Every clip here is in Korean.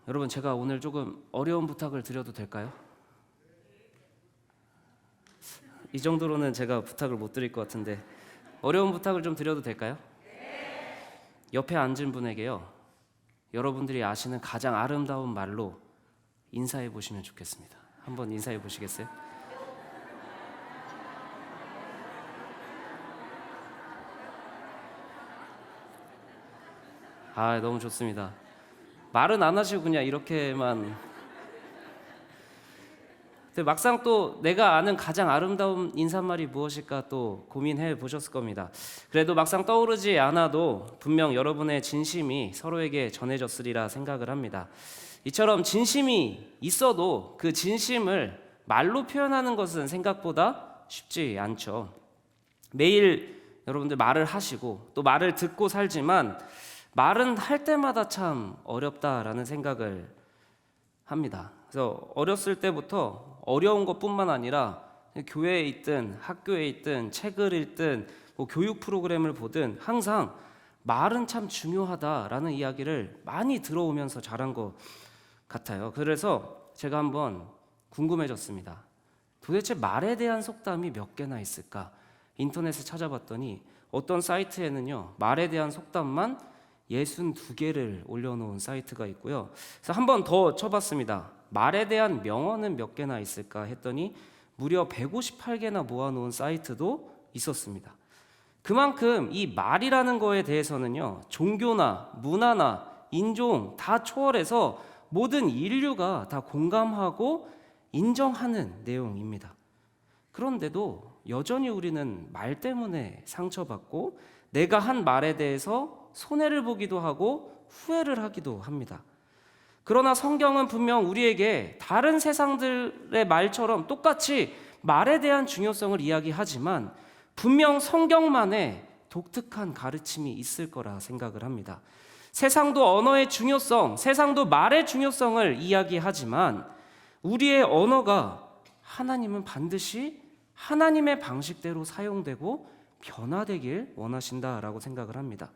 여러분, 제가 오늘 조금 어려운 부탁을 드려도 될까요? 이 정도로는 제가 부탁을 못 드릴 것 같은데 어려운 부탁을 좀 드려도 될까요? 옆에 앉은 분에게요, 여러분들이 아시는 가장 아름다운 말로 인사해 보시면 좋겠습니다. 한번 인사해 보시겠어요? 너무 좋습니다. 말은 안 하시고 그냥 이렇게만. 근데 막상 또 내가 아는 가장 아름다운 인사말이 무엇일까 또 고민해 보셨을 겁니다. 그래도 막상 떠오르지 않아도 분명 여러분의 진심이 서로에게 전해졌으리라 생각을 합니다. 이처럼 진심이 있어도 그 진심을 말로 표현하는 것은 생각보다 쉽지 않죠. 매일 여러분들 말을 하시고 또 말을 듣고 살지만 말은 할 때마다 참 어렵다라는 생각을 합니다. 그래서 어렸을 때부터 어려운 것뿐만 아니라 교회에 있든 학교에 있든 책을 읽든 뭐 교육 프로그램을 보든 항상 말은 참 중요하다라는 이야기를 많이 들어오면서 자란 것 같아요. 그래서 제가 한번 궁금해졌습니다. 도대체 말에 대한 속담이 몇 개나 있을까? 인터넷에 찾아봤더니 어떤 사이트에는요, 말에 대한 속담만 62개를 올려놓은 사이트가 있고요. 그래서 한 번 더 쳐봤습니다. 말에 대한 명언은 몇 개나 있을까 했더니 무려 158개나 모아놓은 사이트도 있었습니다. 그만큼 이 말이라는 거에 대해서는요, 종교나 문화나 인종 다 초월해서 모든 인류가 다 공감하고 인정하는 내용입니다. 그런데도 여전히 우리는 말 때문에 상처받고 내가 한 말에 대해서 손해를 보기도 하고 후회를 하기도 합니다. 그러나 성경은 분명 우리에게 다른 세상들의 말처럼 똑같이 말에 대한 중요성을 이야기하지만 분명 성경만의 독특한 가르침이 있을 거라 생각을 합니다. 세상도 언어의 중요성, 세상도 말의 중요성을 이야기하지만 우리의 언어가 하나님은 반드시 하나님의 방식대로 사용되고 변화되길 원하신다라고 생각을 합니다.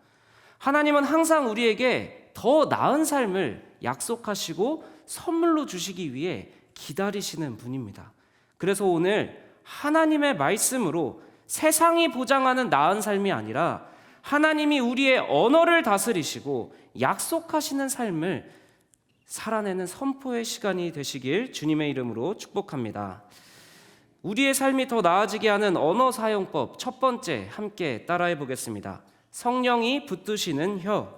하나님은 항상 우리에게 더 나은 삶을 약속하시고 선물로 주시기 위해 기다리시는 분입니다. 그래서 오늘 하나님의 말씀으로 세상이 보장하는 나은 삶이 아니라 하나님이 우리의 언어를 다스리시고 약속하시는 삶을 살아내는 선포의 시간이 되시길 주님의 이름으로 축복합니다. 우리의 삶이 더 나아지게 하는 언어 사용법 첫 번째, 함께 따라해 보겠습니다. 성령이 붙드시는 혀.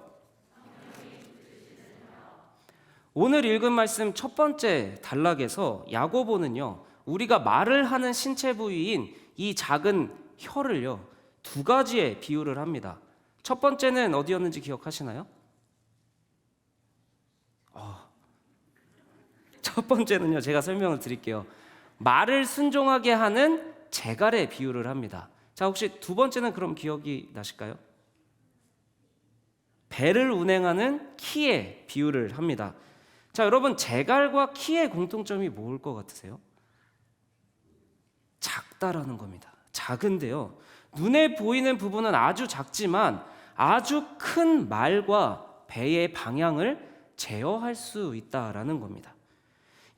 오늘 읽은 말씀 첫 번째 단락에서 야고보는요, 우리가 말을 하는 신체 부위인 이 작은 혀를요, 두 가지에 비유를 합니다. 첫 번째는 어디였는지 기억하시나요? 첫 번째는요, 제가 설명을 드릴게요. 말을 순종하게 하는 재갈에 비유를 합니다. 자, 혹시 두 번째는 그럼 기억이 나실까요? 배를 운행하는 키에 비유를 합니다. 자, 여러분, 재갈과 키의 공통점이 뭐일 것 같으세요? 작다라는 겁니다. 작은데요, 눈에 보이는 부분은 아주 작지만 아주 큰 말과 배의 방향을 제어할 수 있다라는 겁니다.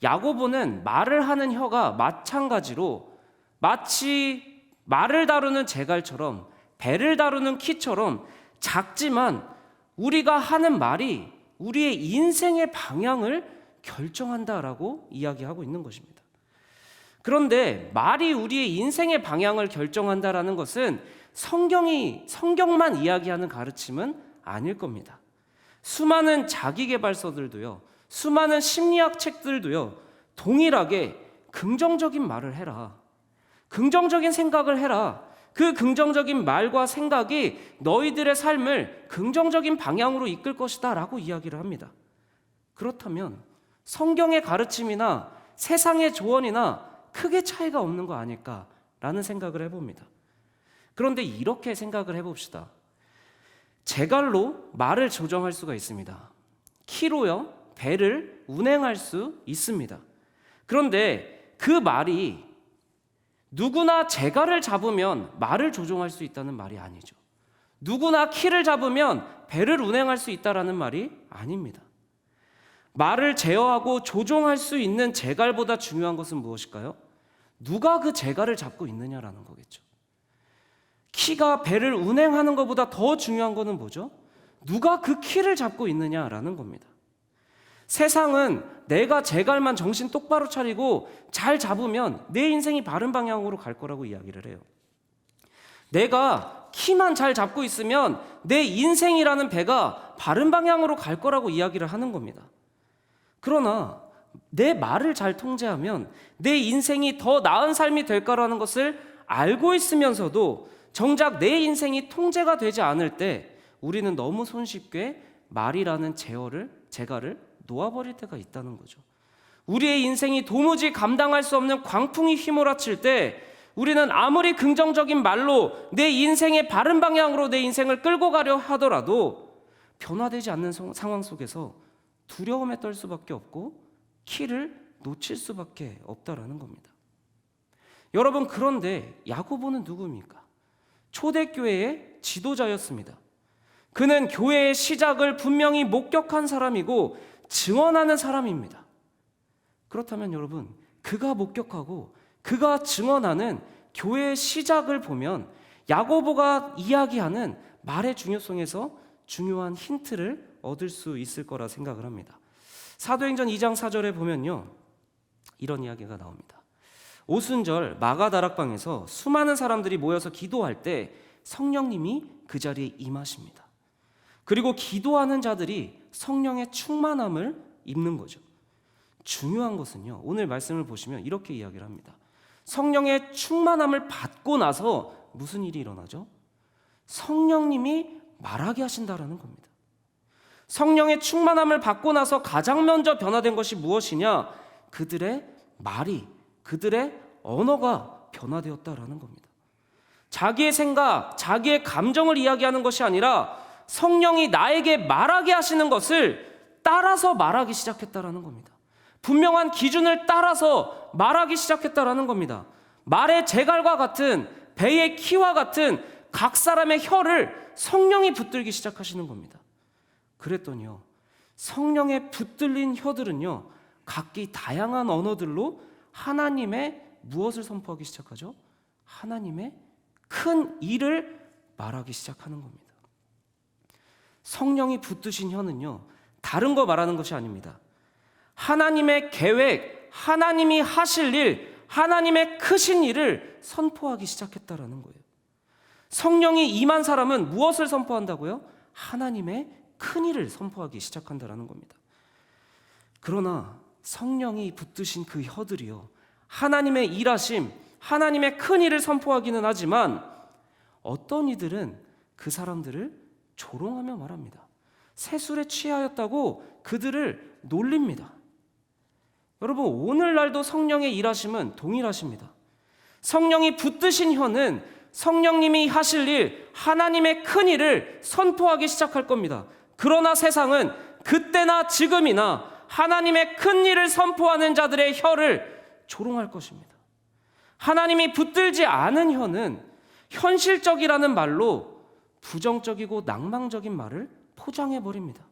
야고보는 말을 하는 혀가 마찬가지로 마치 말을 다루는 재갈처럼 배를 다루는 키처럼 작지만 우리가 하는 말이 우리의 인생의 방향을 결정한다라고 이야기하고 있는 것입니다. 그런데 말이 우리의 인생의 방향을 결정한다라는 것은 성경만 이야기하는 가르침은 아닐 겁니다. 수많은 자기계발서들도요, 수많은 심리학 책들도요, 동일하게 긍정적인 말을 해라, 긍정적인 생각을 해라, 그 긍정적인 말과 생각이 너희들의 삶을 긍정적인 방향으로 이끌 것이다 라고 이야기를 합니다. 그렇다면 성경의 가르침이나 세상의 조언이나 크게 차이가 없는 거 아닐까라는 생각을 해봅니다. 그런데 이렇게 생각을 해봅시다. 재갈로 말을 조정할 수가 있습니다. 키로요, 배를 운행할 수 있습니다. 그런데 그 말이 누구나 재갈을 잡으면 말을 조종할 수 있다는 말이 아니죠. 누구나 키를 잡으면 배를 운행할 수 있다라는 말이 아닙니다. 말을 제어하고 조종할 수 있는 제갈보다 중요한 것은 무엇일까요? 누가 그 제갈을 잡고 있느냐라는 거겠죠. 키가 배를 운행하는 것보다 더 중요한 것은 뭐죠? 누가 그 키를 잡고 있느냐라는 겁니다. 세상은 내가 제갈만 정신 똑바로 차리고 잘 잡으면 내 인생이 바른 방향으로 갈 거라고 이야기를 해요. 내가 키만 잘 잡고 있으면 내 인생이라는 배가 바른 방향으로 갈 거라고 이야기를 하는 겁니다. 그러나 내 말을 잘 통제하면 내 인생이 더 나은 삶이 될 거라는 것을 알고 있으면서도 정작 내 인생이 통제가 되지 않을 때 우리는 너무 손쉽게 말이라는 제갈을 놓아버릴 때가 있다는 거죠. 우리의 인생이 도무지 감당할 수 없는 광풍이 휘몰아칠 때 우리는 아무리 긍정적인 말로 내 인생의 바른 방향으로 내 인생을 끌고 가려 하더라도 변화되지 않는 상황 속에서 두려움에 떨 수밖에 없고 키를 놓칠 수밖에 없다라는 겁니다. 여러분, 그런데 야고보는 누구입니까? 초대교회의 지도자였습니다. 그는 교회의 시작을 분명히 목격한 사람이고 증언하는 사람입니다. 그렇다면 여러분, 그가 목격하고 그가 증언하는 교회의 시작을 보면 야고보가 이야기하는 말의 중요성에서 중요한 힌트를 얻을 수 있을 거라 생각을 합니다. 사도행전 2장 4절에 보면요, 이런 이야기가 나옵니다. 오순절 마가다락방에서 수많은 사람들이 모여서 기도할 때 성령님이 그 자리에 임하십니다. 그리고 기도하는 자들이 성령의 충만함을 입는 거죠. 중요한 것은요, 오늘 말씀을 보시면 이렇게 이야기를 합니다. 성령의 충만함을 받고 나서 무슨 일이 일어나죠? 성령님이 말하게 하신다라는 겁니다. 성령의 충만함을 받고 나서 가장 먼저 변화된 것이 무엇이냐? 그들의 말이, 그들의 언어가 변화되었다라는 겁니다. 자기의 생각, 자기의 감정을 이야기하는 것이 아니라 성령이 나에게 말하게 하시는 것을 따라서 말하기 시작했다라는 겁니다. 분명한 기준을 따라서 말하기 시작했다라는 겁니다. 말의 제갈과 같은, 배의 키와 같은 각 사람의 혀를 성령이 붙들기 시작하시는 겁니다. 그랬더니요, 성령에 붙들린 혀들은요, 각기 다양한 언어들로 하나님의 무엇을 선포하기 시작하죠? 하나님의 큰 일을 말하기 시작하는 겁니다. 성령이 붙드신 혀는요, 다른 거 말하는 것이 아닙니다. 하나님의 계획, 하나님이 하실 일, 하나님의 크신 일을 선포하기 시작했다라는 거예요. 성령이 임한 사람은 무엇을 선포한다고요? 하나님의 큰 일을 선포하기 시작한다라는 겁니다. 그러나 성령이 붙드신 그 혀들이요, 하나님의 일하심, 하나님의 큰 일을 선포하기는 하지만 어떤 이들은 그 사람들을 조롱하며 말합니다. 세술에 취하였다고 그들을 놀립니다. 여러분, 오늘날도 성령의 일하심은 동일하십니다. 성령이 붙드신 혀는 성령님이 하실 일, 하나님의 큰 일을 선포하기 시작할 겁니다. 그러나 세상은 그때나 지금이나 하나님의 큰 일을 선포하는 자들의 혀를 조롱할 것입니다. 하나님이 붙들지 않은 혀는 현실적이라는 말로 부정적이고 낭망적인 말을 포장해버립니다.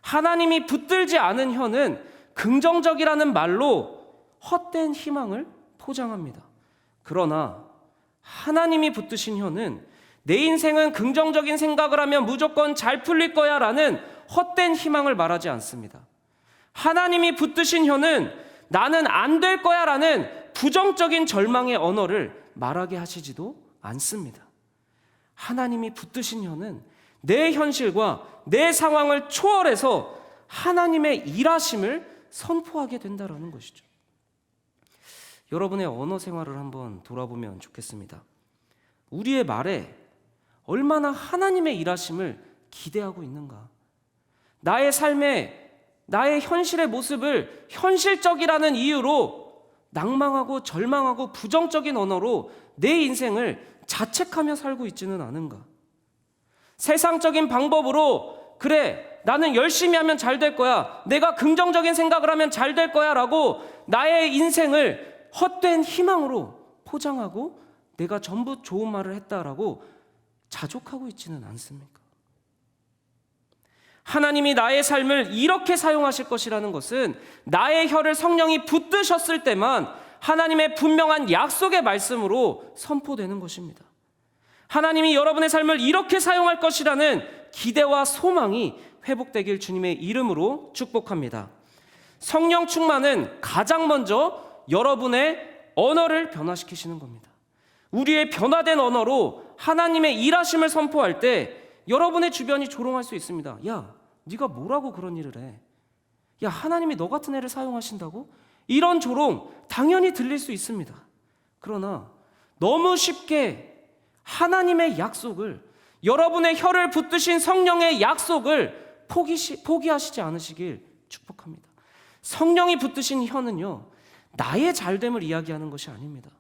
하나님이 붙들지 않은 혀는 긍정적이라는 말로 헛된 희망을 포장합니다. 그러나 하나님이 붙드신 혀는 내 인생은 긍정적인 생각을 하면 무조건 잘 풀릴 거야 라는 헛된 희망을 말하지 않습니다. 하나님이 붙드신 혀는 나는 안 될 거야 라는 부정적인 절망의 언어를 말하게 하시지도 않습니다. 하나님이 붙드신 혀는 내 현실과 내 상황을 초월해서 하나님의 일하심을 선포하게 된다는 것이죠. 여러분의 언어 생활을 한번 돌아보면 좋겠습니다. 우리의 말에 얼마나 하나님의 일하심을 기대하고 있는가? 나의 삶에, 나의 현실의 모습을 현실적이라는 이유로 낭망하고 절망하고 부정적인 언어로 내 인생을 자책하며 살고 있지는 않은가? 세상적인 방법으로 그래, 나는 열심히 하면 잘 될 거야, 내가 긍정적인 생각을 하면 잘 될 거야 라고 나의 인생을 헛된 희망으로 포장하고 내가 전부 좋은 말을 했다라고 자족하고 있지는 않습니까? 하나님이 나의 삶을 이렇게 사용하실 것이라는 것은 나의 혀를 성령이 붙드셨을 때만 하나님의 분명한 약속의 말씀으로 선포되는 것입니다. 하나님이 여러분의 삶을 이렇게 사용할 것이라는 기대와 소망이 회복되길 주님의 이름으로 축복합니다. 성령 충만은 가장 먼저 여러분의 언어를 변화시키시는 겁니다. 우리의 변화된 언어로 하나님의 일하심을 선포할 때 여러분의 주변이 조롱할 수 있습니다. 야, 네가 뭐라고 그런 일을 해? 야, 하나님이 너 같은 애를 사용하신다고? 이런 조롱 당연히 들릴 수 있습니다. 그러나 너무 쉽게 하나님의 약속을, 여러분의 혀를 붙드신 성령의 약속을 포기하시지 않으시길 축복합니다. 성령이 붙드신 혀는요, 나의 잘됨을 이야기하는 것이 아닙니다.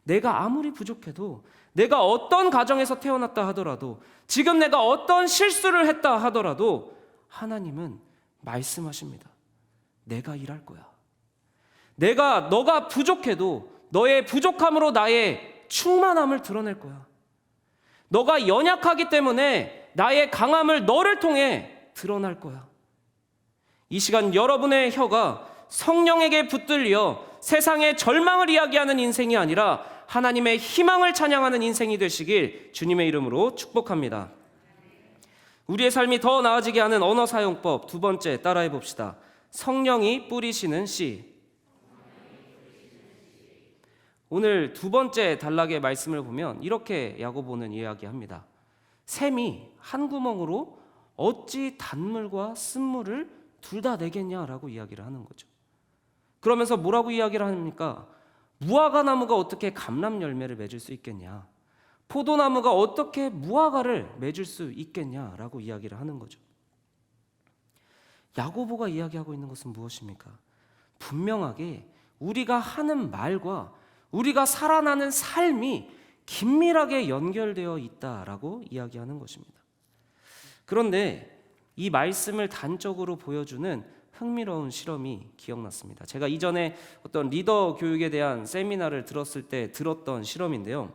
내가 아무리 부족해도, 내가 어떤 가정에서 태어났다 하더라도, 지금 내가 어떤 실수를 했다 하더라도 하나님은 말씀하십니다. 내가 일할 거야. 너가 부족해도 너의 부족함으로 나의 충만함을 드러낼 거야. 너가 연약하기 때문에 나의 강함을 너를 통해 드러날 거야. 이 시간 여러분의 혀가 성령에게 붙들려 세상의 절망을 이야기하는 인생이 아니라 하나님의 희망을 찬양하는 인생이 되시길 주님의 이름으로 축복합니다. 우리의 삶이 더 나아지게 하는 언어 사용법 두 번째 따라해 봅시다. 성령이 뿌리시는 씨. 오늘 두 번째 단락의 말씀을 보면 이렇게 야고보는 이야기합니다. 샘이 한 구멍으로 어찌 단물과 쓴물을 둘 다 내겠냐라고 이야기를 하는 거죠. 그러면서 뭐라고 이야기를 합니까? 무화과 나무가 어떻게 감람 열매를 맺을 수 있겠냐? 포도나무가 어떻게 무화과를 맺을 수 있겠냐라고 이야기를 하는 거죠. 야고보가 이야기하고 있는 것은 무엇입니까? 분명하게 우리가 하는 말과 우리가 살아나는 삶이 긴밀하게 연결되어 있다라고 이야기하는 것입니다. 그런데 이 말씀을 단적으로 보여주는 흥미로운 실험이 기억났습니다. 제가 이전에 어떤 리더 교육에 대한 세미나를 들었을 때 들었던 실험인데요.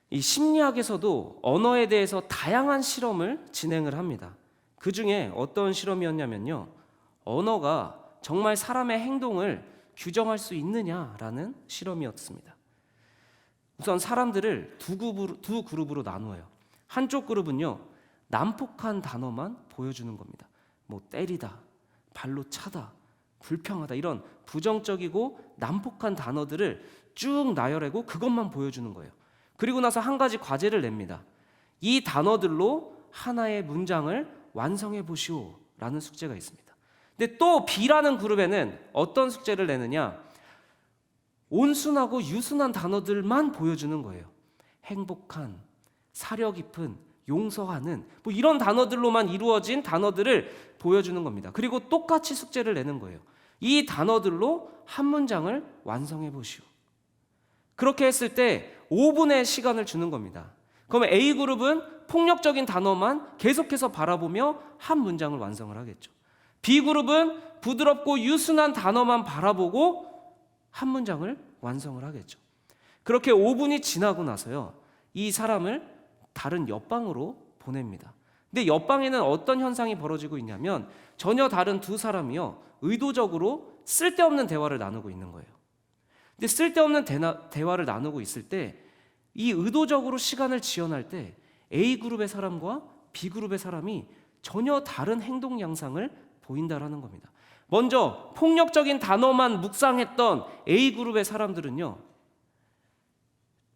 이 심리학에서도 언어에 대해서 다양한 실험을 진행을 합니다. 그 중에 어떤 실험이었냐면요, 언어가 정말 사람의 행동을 규정할 수 있느냐라는 실험이었습니다. 우선 사람들을 두 그룹으로 나누어요. 한쪽 그룹은요, 난폭한 단어만 보여주는 겁니다. 뭐 때리다, 발로 차다, 불평하다, 이런 부정적이고 난폭한 단어들을 쭉 나열하고 그것만 보여주는 거예요. 그리고 나서 한 가지 과제를 냅니다. 이 단어들로 하나의 문장을 완성해 보시오 라는 숙제가 있습니다. 근데 또 B라는 그룹에는 어떤 숙제를 내느냐, 온순하고 유순한 단어들만 보여주는 거예요. 행복한, 사려 깊은, 용서하는, 뭐 이런 단어들로만 이루어진 단어들을 보여주는 겁니다. 그리고 똑같이 숙제를 내는 거예요. 이 단어들로 한 문장을 완성해 보시오. 그렇게 했을 때 5분의 시간을 주는 겁니다. 그러면 A그룹은 폭력적인 단어만 계속해서 바라보며 한 문장을 완성을 하겠죠. B그룹은 부드럽고 유순한 단어만 바라보고 한 문장을 완성을 하겠죠. 그렇게 5분이 지나고 나서요, 이 사람을 다른 옆방으로 보냅니다. 근데 옆방에는 어떤 현상이 벌어지고 있냐면 전혀 다른 두 사람이요, 의도적으로 쓸데없는 대화를 나누고 있는 거예요. 근데 쓸데없는 대화를 나누고 있을 때 이 의도적으로 시간을 지연할 때 A그룹의 사람과 B그룹의 사람이 전혀 다른 행동 양상을 보인다라는 겁니다. 먼저 폭력적인 단어만 묵상했던 A그룹의 사람들은요,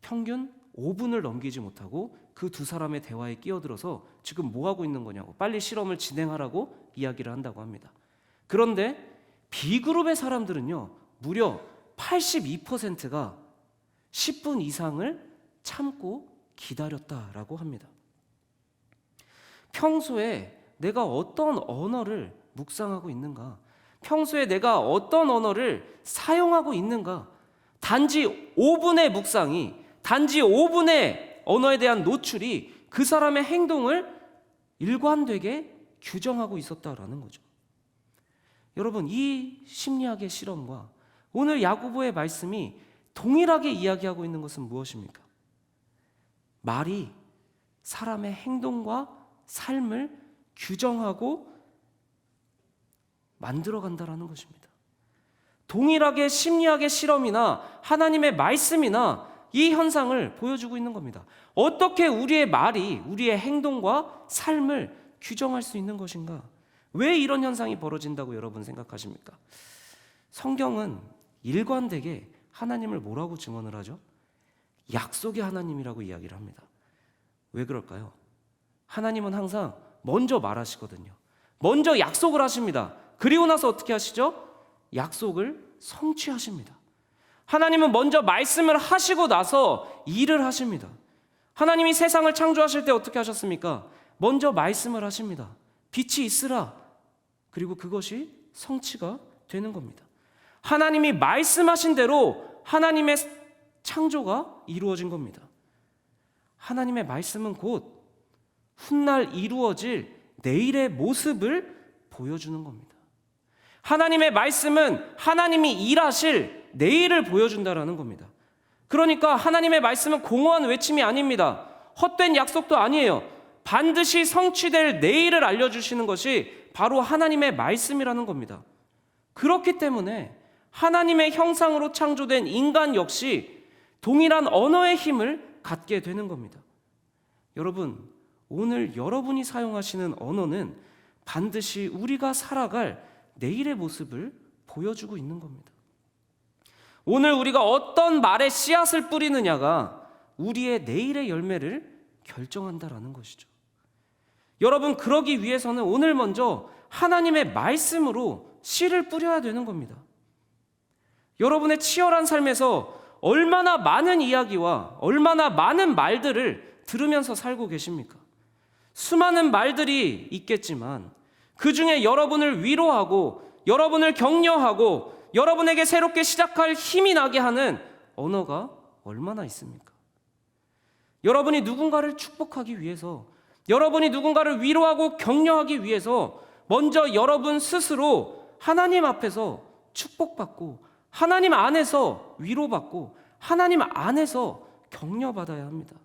평균 5분을 넘기지 못하고 그 두 사람의 대화에 끼어들어서 지금 뭐 하고 있는 거냐고 빨리 실험을 진행하라고 이야기를 한다고 합니다. 그런데 B그룹의 사람들은요, 무려 82%가 10분 이상을 참고 기다렸다라고 합니다. 평소에 내가 어떤 언어를 묵상하고 있는가? 평소에 내가 어떤 언어를 사용하고 있는가? 단지 5분의 묵상이, 단지 5분의 언어에 대한 노출이 그 사람의 행동을 일관되게 규정하고 있었다라는 거죠. 여러분, 이 심리학의 실험과 오늘 야고보의 말씀이 동일하게 이야기하고 있는 것은 무엇입니까? 말이 사람의 행동과 삶을 규정하고 만들어간다라는 것입니다. 동일하게 심리학의 실험이나 하나님의 말씀이나 이 현상을 보여주고 있는 겁니다. 어떻게 우리의 말이 우리의 행동과 삶을 규정할 수 있는 것인가? 왜 이런 현상이 벌어진다고 여러분 생각하십니까? 성경은 일관되게 하나님을 뭐라고 증언을 하죠? 약속의 하나님이라고 이야기를 합니다. 왜 그럴까요? 하나님은 항상 먼저 말하시거든요. 먼저 약속을 하십니다. 그리고 나서 어떻게 하시죠? 약속을 성취하십니다. 하나님은 먼저 말씀을 하시고 나서 일을 하십니다. 하나님이 세상을 창조하실 때 어떻게 하셨습니까? 먼저 말씀을 하십니다. 빛이 있으라. 그리고 그것이 성취가 되는 겁니다. 하나님이 말씀하신 대로 하나님의 창조가 이루어진 겁니다. 하나님의 말씀은 곧 훗날 이루어질 내일의 모습을 보여주는 겁니다. 하나님의 말씀은 하나님이 일하실 내일을 보여준다라는 겁니다. 그러니까 하나님의 말씀은 공허한 외침이 아닙니다. 헛된 약속도 아니에요. 반드시 성취될 내일을 알려주시는 것이 바로 하나님의 말씀이라는 겁니다. 그렇기 때문에 하나님의 형상으로 창조된 인간 역시 동일한 언어의 힘을 갖게 되는 겁니다. 여러분, 오늘 여러분이 사용하시는 언어는 반드시 우리가 살아갈 내일의 모습을 보여주고 있는 겁니다. 오늘 우리가 어떤 말에 씨앗을 뿌리느냐가 우리의 내일의 열매를 결정한다라는 것이죠. 여러분, 그러기 위해서는 오늘 먼저 하나님의 말씀으로 씨를 뿌려야 되는 겁니다. 여러분의 치열한 삶에서 얼마나 많은 이야기와 얼마나 많은 말들을 들으면서 살고 계십니까? 수많은 말들이 있겠지만 그 중에 여러분을 위로하고 여러분을 격려하고 여러분에게 새롭게 시작할 힘이 나게 하는 언어가 얼마나 있습니까? 여러분이 누군가를 축복하기 위해서, 여러분이 누군가를 위로하고 격려하기 위해서 먼저 여러분 스스로 하나님 앞에서 축복받고 하나님 안에서 위로받고 하나님 안에서 격려받아야 합니다.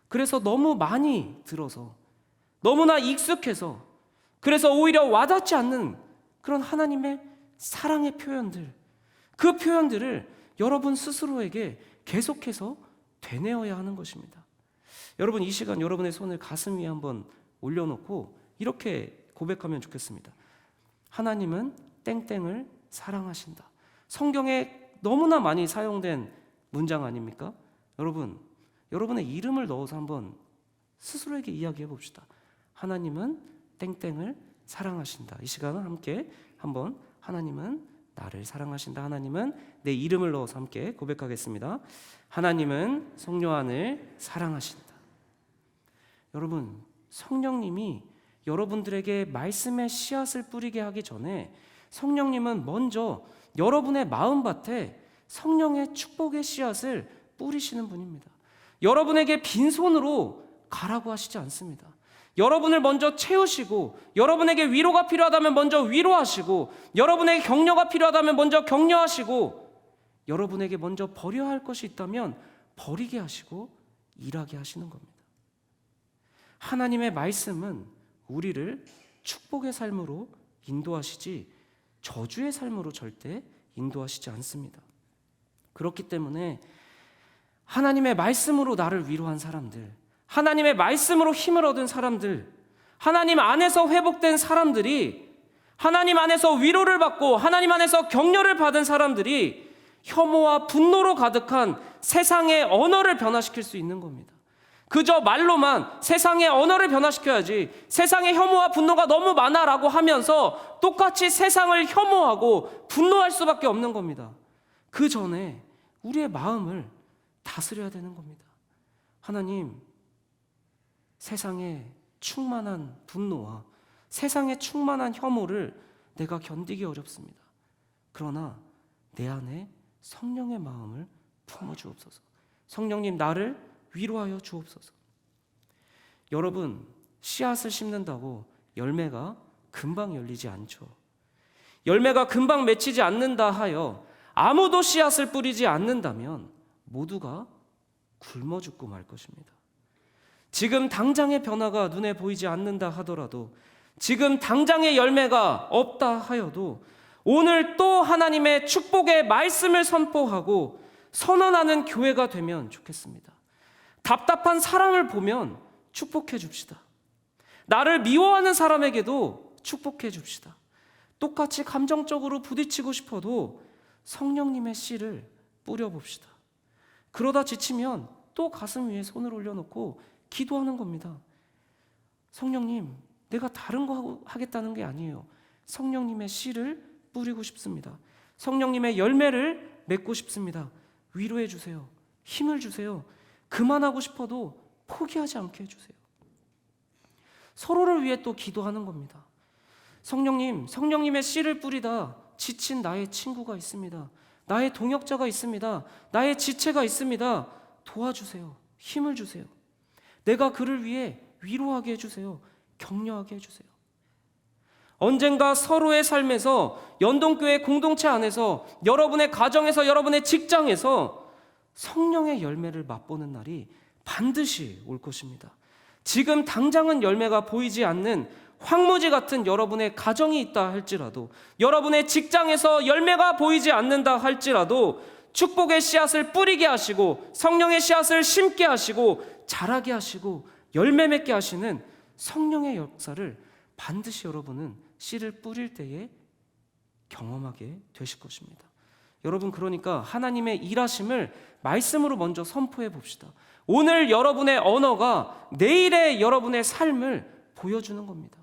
그래서 너무 많이 들어서 너무나 익숙해서 그래서 오히려 와닿지 않는 그런 하나님의 사랑의 표현들, 그 표현들을 여러분 스스로에게 계속해서 되뇌어야 하는 것입니다. 여러분, 이 시간 여러분의 손을 가슴 위에 한번 올려놓고 이렇게 고백하면 좋겠습니다. 하나님은 땡땡을 사랑하신다. 성경에 너무나 많이 사용된 문장 아닙니까? 여러분, 여러분의 이름을 넣어서 한번 스스로에게 이야기해 봅시다. 하나님은 땡땡을 사랑하신다. 이 시간은 함께 한번 하나님은 나를 사랑하신다. 하나님은 내 이름을 넣어서 함께 고백하겠습니다. 하나님은 성요한을 사랑하신다. 여러분, 성령님이 여러분들에게 말씀의 씨앗을 뿌리게 하기 전에 성령님은 먼저 여러분의 마음밭에 성령의 축복의 씨앗을 뿌리시는 분입니다. 여러분에게 빈손으로 가라고 하시지 않습니다. 여러분을 먼저 채우시고 여러분에게 위로가 필요하다면 먼저 위로하시고 여러분에게 격려가 필요하다면 먼저 격려하시고 여러분에게 먼저 버려야 할 것이 있다면 버리게 하시고 일하게 하시는 겁니다. 하나님의 말씀은 우리를 축복의 삶으로 인도하시지 저주의 삶으로 절대 인도하시지 않습니다. 그렇기 때문에 하나님의 말씀으로 나를 위로한 사람들, 하나님의 말씀으로 힘을 얻은 사람들, 하나님 안에서 회복된 사람들이, 하나님 안에서 위로를 받고 하나님 안에서 격려를 받은 사람들이 혐오와 분노로 가득한 세상의 언어를 변화시킬 수 있는 겁니다. 그저 말로만 세상의 언어를 변화시켜야지, 세상의 혐오와 분노가 너무 많아라고 하면서 똑같이 세상을 혐오하고 분노할 수밖에 없는 겁니다. 그 전에 우리의 마음을 다스려야 되는 겁니다. 하나님, 세상에 충만한 분노와 세상에 충만한 혐오를 내가 견디기 어렵습니다. 그러나 내 안에 성령의 마음을 품어주옵소서. 성령님, 나를 위로하여 주옵소서. 여러분, 씨앗을 심는다고 열매가 금방 열리지 않죠. 열매가 금방 맺히지 않는다 하여 아무도 씨앗을 뿌리지 않는다면 모두가 굶어 죽고 말 것입니다. 지금 당장의 변화가 눈에 보이지 않는다 하더라도, 지금 당장의 열매가 없다 하여도 오늘 또 하나님의 축복의 말씀을 선포하고 선언하는 교회가 되면 좋겠습니다. 답답한 사람을 보면 축복해 줍시다. 나를 미워하는 사람에게도 축복해 줍시다. 똑같이 감정적으로 부딪히고 싶어도 성령님의 씨를 뿌려봅시다. 그러다 지치면 또 가슴 위에 손을 올려놓고 기도하는 겁니다. 성령님, 내가 다른 거 하겠다는 게 아니에요. 성령님의 씨를 뿌리고 싶습니다. 성령님의 열매를 맺고 싶습니다. 위로해 주세요. 힘을 주세요. 그만하고 싶어도 포기하지 않게 해주세요. 서로를 위해 또 기도하는 겁니다. 성령님, 성령님의 씨를 뿌리다 지친 나의 친구가 있습니다. 나의 동역자가 있습니다. 나의 지체가 있습니다. 도와주세요. 힘을 주세요. 내가 그를 위해 위로하게 해주세요. 격려하게 해주세요. 언젠가 서로의 삶에서, 연동교회 공동체 안에서, 여러분의 가정에서, 여러분의 직장에서 성령의 열매를 맛보는 날이 반드시 올 것입니다. 지금 당장은 열매가 보이지 않는 황무지 같은 여러분의 가정이 있다 할지라도, 여러분의 직장에서 열매가 보이지 않는다 할지라도 축복의 씨앗을 뿌리게 하시고 성령의 씨앗을 심게 하시고 자라게 하시고 열매 맺게 하시는 성령의 역사를 반드시 여러분은 씨를 뿌릴 때에 경험하게 되실 것입니다. 여러분, 그러니까 하나님의 일하심을 말씀으로 먼저 선포해 봅시다. 오늘 여러분의 언어가 내일의 여러분의 삶을 보여주는 겁니다.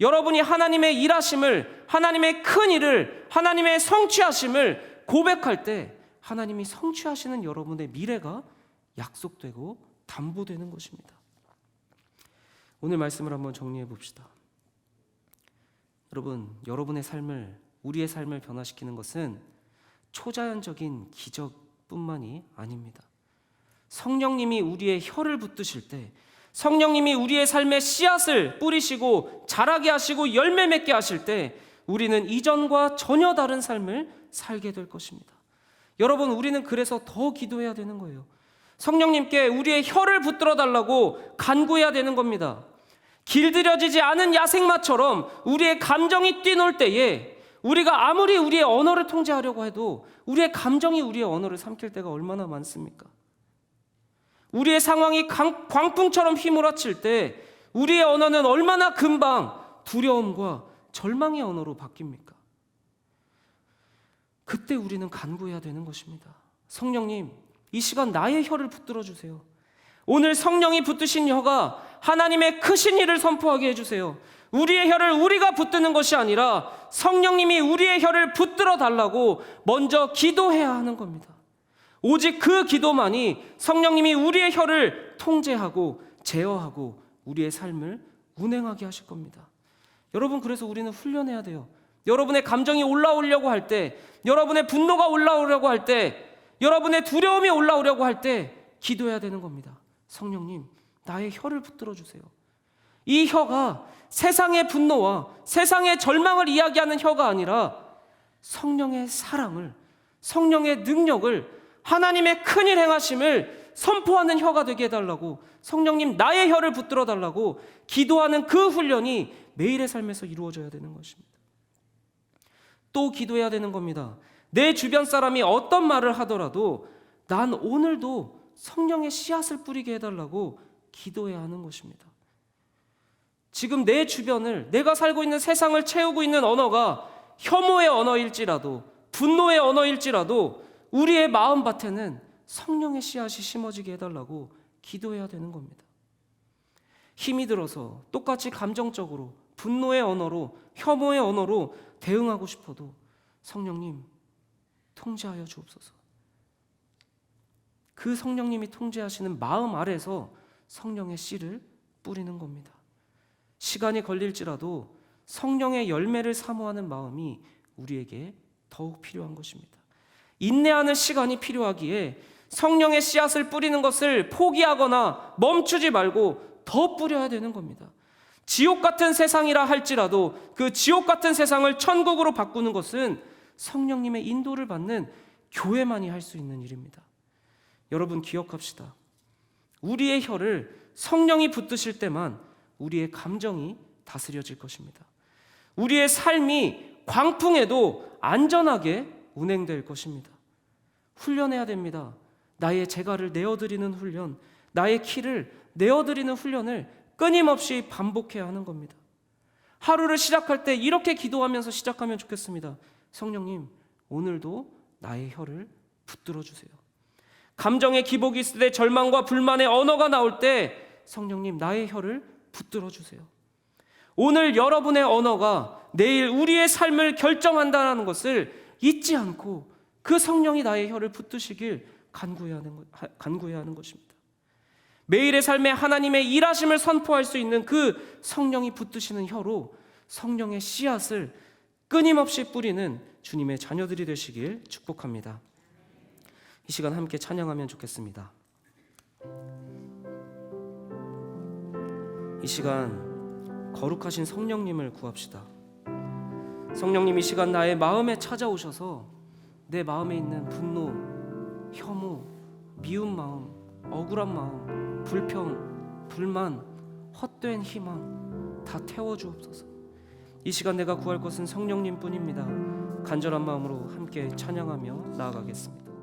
여러분이 하나님의 일하심을, 하나님의 큰 일을, 하나님의 성취하심을 고백할 때 하나님이 성취하시는 여러분의 미래가 약속되고 담보되는 것입니다. 오늘 말씀을 한번 정리해 봅시다. 여러분, 여러분의 삶을, 우리의 삶을 변화시키는 것은 초자연적인 기적뿐만이 아닙니다. 성령님이 우리의 혀를 붙드실 때, 성령님이 우리의 삶에 씨앗을 뿌리시고 자라게 하시고 열매 맺게 하실 때 우리는 이전과 전혀 다른 삶을 살게 될 것입니다. 여러분, 우리는 그래서 더 기도해야 되는 거예요. 성령님께 우리의 혀를 붙들어 달라고 간구해야 되는 겁니다. 길들여지지 않은 야생마처럼 우리의 감정이 뛰놀 때에 우리가 아무리 우리의 언어를 통제하려고 해도 우리의 감정이 우리의 언어를 삼킬 때가 얼마나 많습니까? 우리의 상황이 광풍처럼 휘몰아칠 때 우리의 언어는 얼마나 금방 두려움과 절망의 언어로 바뀝니까? 그때 우리는 간구해야 되는 것입니다. 성령님, 이 시간 나의 혀를 붙들어 주세요. 오늘 성령이 붙드신 혀가 하나님의 크신 일을 선포하게 해주세요. 우리의 혀를 우리가 붙드는 것이 아니라 성령님이 우리의 혀를 붙들어 달라고 먼저 기도해야 하는 겁니다. 오직 그 기도만이 성령님이 우리의 혀를 통제하고 제어하고 우리의 삶을 운행하게 하실 겁니다. 여러분, 그래서 우리는 훈련해야 돼요. 여러분의 감정이 올라오려고 할 때, 여러분의 분노가 올라오려고 할 때, 여러분의 두려움이 올라오려고 할 때 기도해야 되는 겁니다. 성령님, 나의 혀를 붙들어 주세요. 이 혀가 세상의 분노와 세상의 절망을 이야기하는 혀가 아니라 성령의 사랑을, 성령의 능력을, 하나님의 큰일 행하심을 선포하는 혀가 되게 해달라고, 성령님 나의 혀를 붙들어 달라고 기도하는 그 훈련이 매일의 삶에서 이루어져야 되는 것입니다. 또 기도해야 되는 겁니다. 내 주변 사람이 어떤 말을 하더라도 난 오늘도 성령의 씨앗을 뿌리게 해달라고 기도해야 하는 것입니다. 지금 내 주변을, 내가 살고 있는 세상을 채우고 있는 언어가 혐오의 언어일지라도, 분노의 언어일지라도 우리의 마음밭에는 성령의 씨앗이 심어지게 해달라고 기도해야 되는 겁니다. 힘이 들어서 똑같이 감정적으로 분노의 언어로, 혐오의 언어로 대응하고 싶어도 성령님 통제하여 주옵소서. 그 성령님이 통제하시는 마음 아래서 성령의 씨를 뿌리는 겁니다. 시간이 걸릴지라도 성령의 열매를 사모하는 마음이 우리에게 더욱 필요한 것입니다. 인내하는 시간이 필요하기에 성령의 씨앗을 뿌리는 것을 포기하거나 멈추지 말고 더 뿌려야 되는 겁니다. 지옥 같은 세상이라 할지라도 그 지옥 같은 세상을 천국으로 바꾸는 것은 성령님의 인도를 받는 교회만이 할 수 있는 일입니다. 여러분, 기억합시다. 우리의 혀를 성령이 붙드실 때만 우리의 감정이 다스려질 것입니다. 우리의 삶이 광풍에도 안전하게 운행될 것입니다. 훈련해야 됩니다. 나의 재갈을 내어드리는 훈련, 나의 키를 내어드리는 훈련을 끊임없이 반복해야 하는 겁니다. 하루를 시작할 때 이렇게 기도하면서 시작하면 좋겠습니다. 성령님, 오늘도 나의 혀를 붙들어 주세요. 감정의 기복이 있을 때, 절망과 불만의 언어가 나올 때 성령님, 나의 혀를 붙들어 주세요. 오늘 여러분의 언어가 내일 우리의 삶을 결정한다는 것을 잊지 않고 그 성령이 나의 혀를 붙드시길 간구해야 하는 것입니다. 매일의 삶에 하나님의 일하심을 선포할 수 있는 그 성령이 붙드시는 혀로 성령의 씨앗을 끊임없이 뿌리는 주님의 자녀들이 되시길 축복합니다. 이 시간 함께 찬양하면 좋겠습니다. 이 시간 거룩하신 성령님을 구합시다. 성령님, 이 시간 나의 마음에 찾아오셔서 내 마음에 있는 분노, 혐오, 미운 마음, 억울한 마음, 불평, 불만, 헛된 희망 다 태워주옵소서. 이 시간 내가 구할 것은 성령님 뿐입니다. 간절한 마음으로 함께 찬양하며 나아가겠습니다.